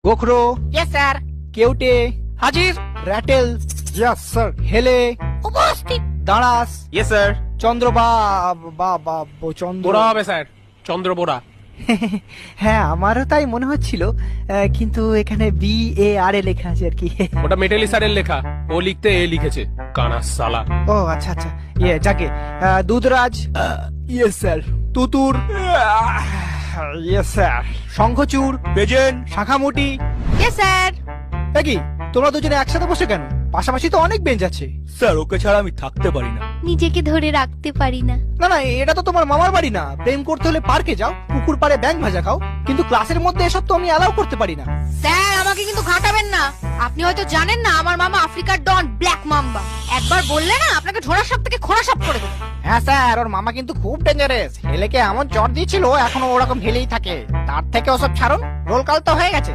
গোখরো, yes sir. কেউটে, হাজির। Ratel, yes sir. হেলে, উপস্থিত। দাঁড়াস, ইয়েস স্যার। চন্দ্র চন্দ্র। বোরা হবে স্যার, চন্দ্র বোরা। হ্যাঁ আমারও তাই মনে হচ্ছিল, কিন্তু এখানে BARA লেখা আছে আর কি। ওটা মেটালি স্যারের লেখা, ও লিখতে এ লিখেছে, কানা সালা। ও আচ্ছা আচ্ছা, যাকে দুধরাজ, ইয়েস স্যার। তুতুর, ইয়েস স্যার। শঙ্খচূড়, প্রেজেন্ট। শাখামুটি। Yes sir. কি তোমরা দুজনে একসাথে বসে কেন? পাশাপাশি তো অনেক বেঞ্চ আছে। স্যার ওকে ছাড়া আমি থাকতে পারি না। নিজেকে ধরে রাখতে পারি না। না না, এটা তো তোমার মামার বাড়ি না। প্রেম করতে হলে পার্কে যাও, পুকুর পাড়ে ব্যাঙ ভাজা খাও, কিন্তু ক্লাসের মধ্যে এসব তো আমি অ্যালাউ করতে পারি না। স্যার আমাকে কিন্তু ঘাটাবেন না। আপনি হয়তো জানেন না আমার মামা আফ্রিকার ডন ব্ল্যাক মাম্বা। একবার বললে না আপনাকে ঝোড়া সাপ থেকে খোঁড়া সাপ করে দেবো। হ্যাঁ স্যার, ওর মামা কিন্তু খুব ডেঞ্জারাস। হেলেকে এমন জ্বর দিয়েছিল, এখনো ওরকম হেলেই থাকে। তার থেকে ওসব ছাড়ুন, রোল কাল তো হয়ে গেছে।